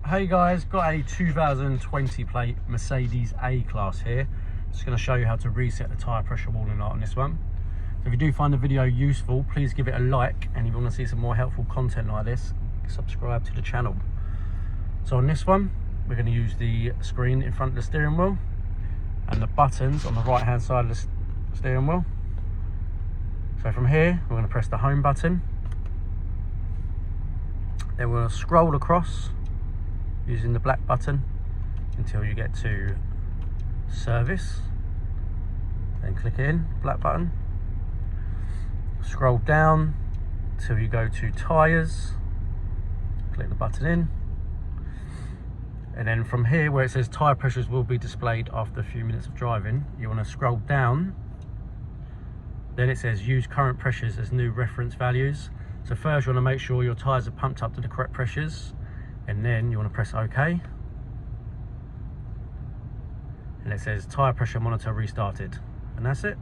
Hey guys, got a 2020 plate Mercedes A-Class here. Just going to show you how to reset the tyre pressure warning light on this one. So if you do find the video useful, please give it a like, and if you want to see some more helpful content like this, subscribe to the channel. So on this one, we're going to use the screen in front of the steering wheel and the buttons on the right hand side of the steering wheel. So from here, we're going to press the home button. Then we're going to scroll across using the black button until you get to service, then click it in, black button. Scroll down till you go to tyres, click the button in, and then from here where it says tyre pressures will be displayed after a few minutes of driving, you want to scroll down. Then it says use current pressures as new reference values. So first you want to make sure your tyres are pumped up to the correct pressures, and then you want to press OK, and it says tyre pressure monitor restarted, and that's it.